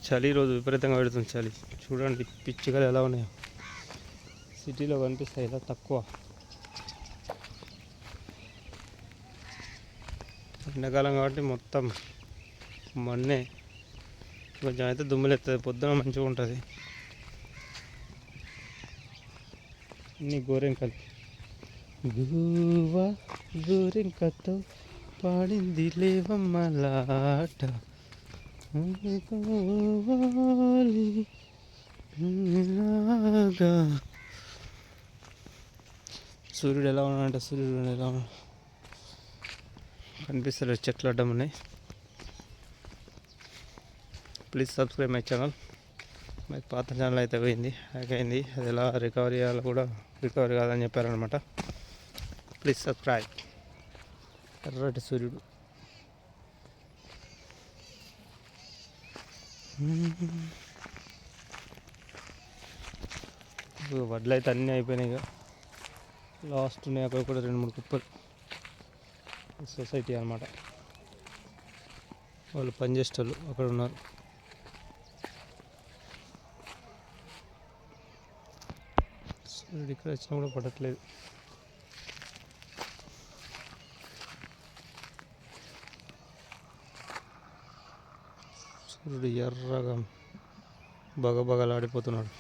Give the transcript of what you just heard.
చలి రోజు విపరీతంగా పెడుతుంది చలి. చూడండి పిచ్చుకలు ఎలా ఉన్నాయో. సిటీలో కనిపిస్తాయి ఇలా తక్కువ. ఎండాకాలం కాబట్టి మొత్తం మన్నే, కొంచెం అయితే దుమ్ములెత్తది. పొద్దున మంచిగా ఉంటుంది. ఇన్ని గోరెంకలు. గువ్వా గోరెంకతో పాడింది లేవమ్మలాట, సూర్యుడు ఎలా ఉన్నాడంటే సూర్యుడు ఎలా ఉన్నాడు కనిపిస్తలేదు, చెట్లు అడ్డం ఉన్నాయి. Please subscribe my channel. మరి పాత ఛానల్ అయితే పోయింది, హ్యాక్ అయింది. అది ఎలా రికవరీ చేయాలో కూడా రికవరీ కాదని చెప్పారనమాట. Please subscribe. ఎర్రటి సూర్యుడు. వడ్లు అయితే అన్నీ అయిపోయినాయి. ఇక లాస్ట్ ఉన్నాయి అక్కడ కూడా 2-3 కుప్పలు. సొసైటీ అనమాట, వాళ్ళు పనిచేసేటోళ్ళు అక్కడ ఉన్నారు. సూర్యుడు ఇక్కడ వచ్చినా కూడా పడట్లేదు. సూర్యుడు ఎర్రగా బగబగలాడిపోతున్నాడు.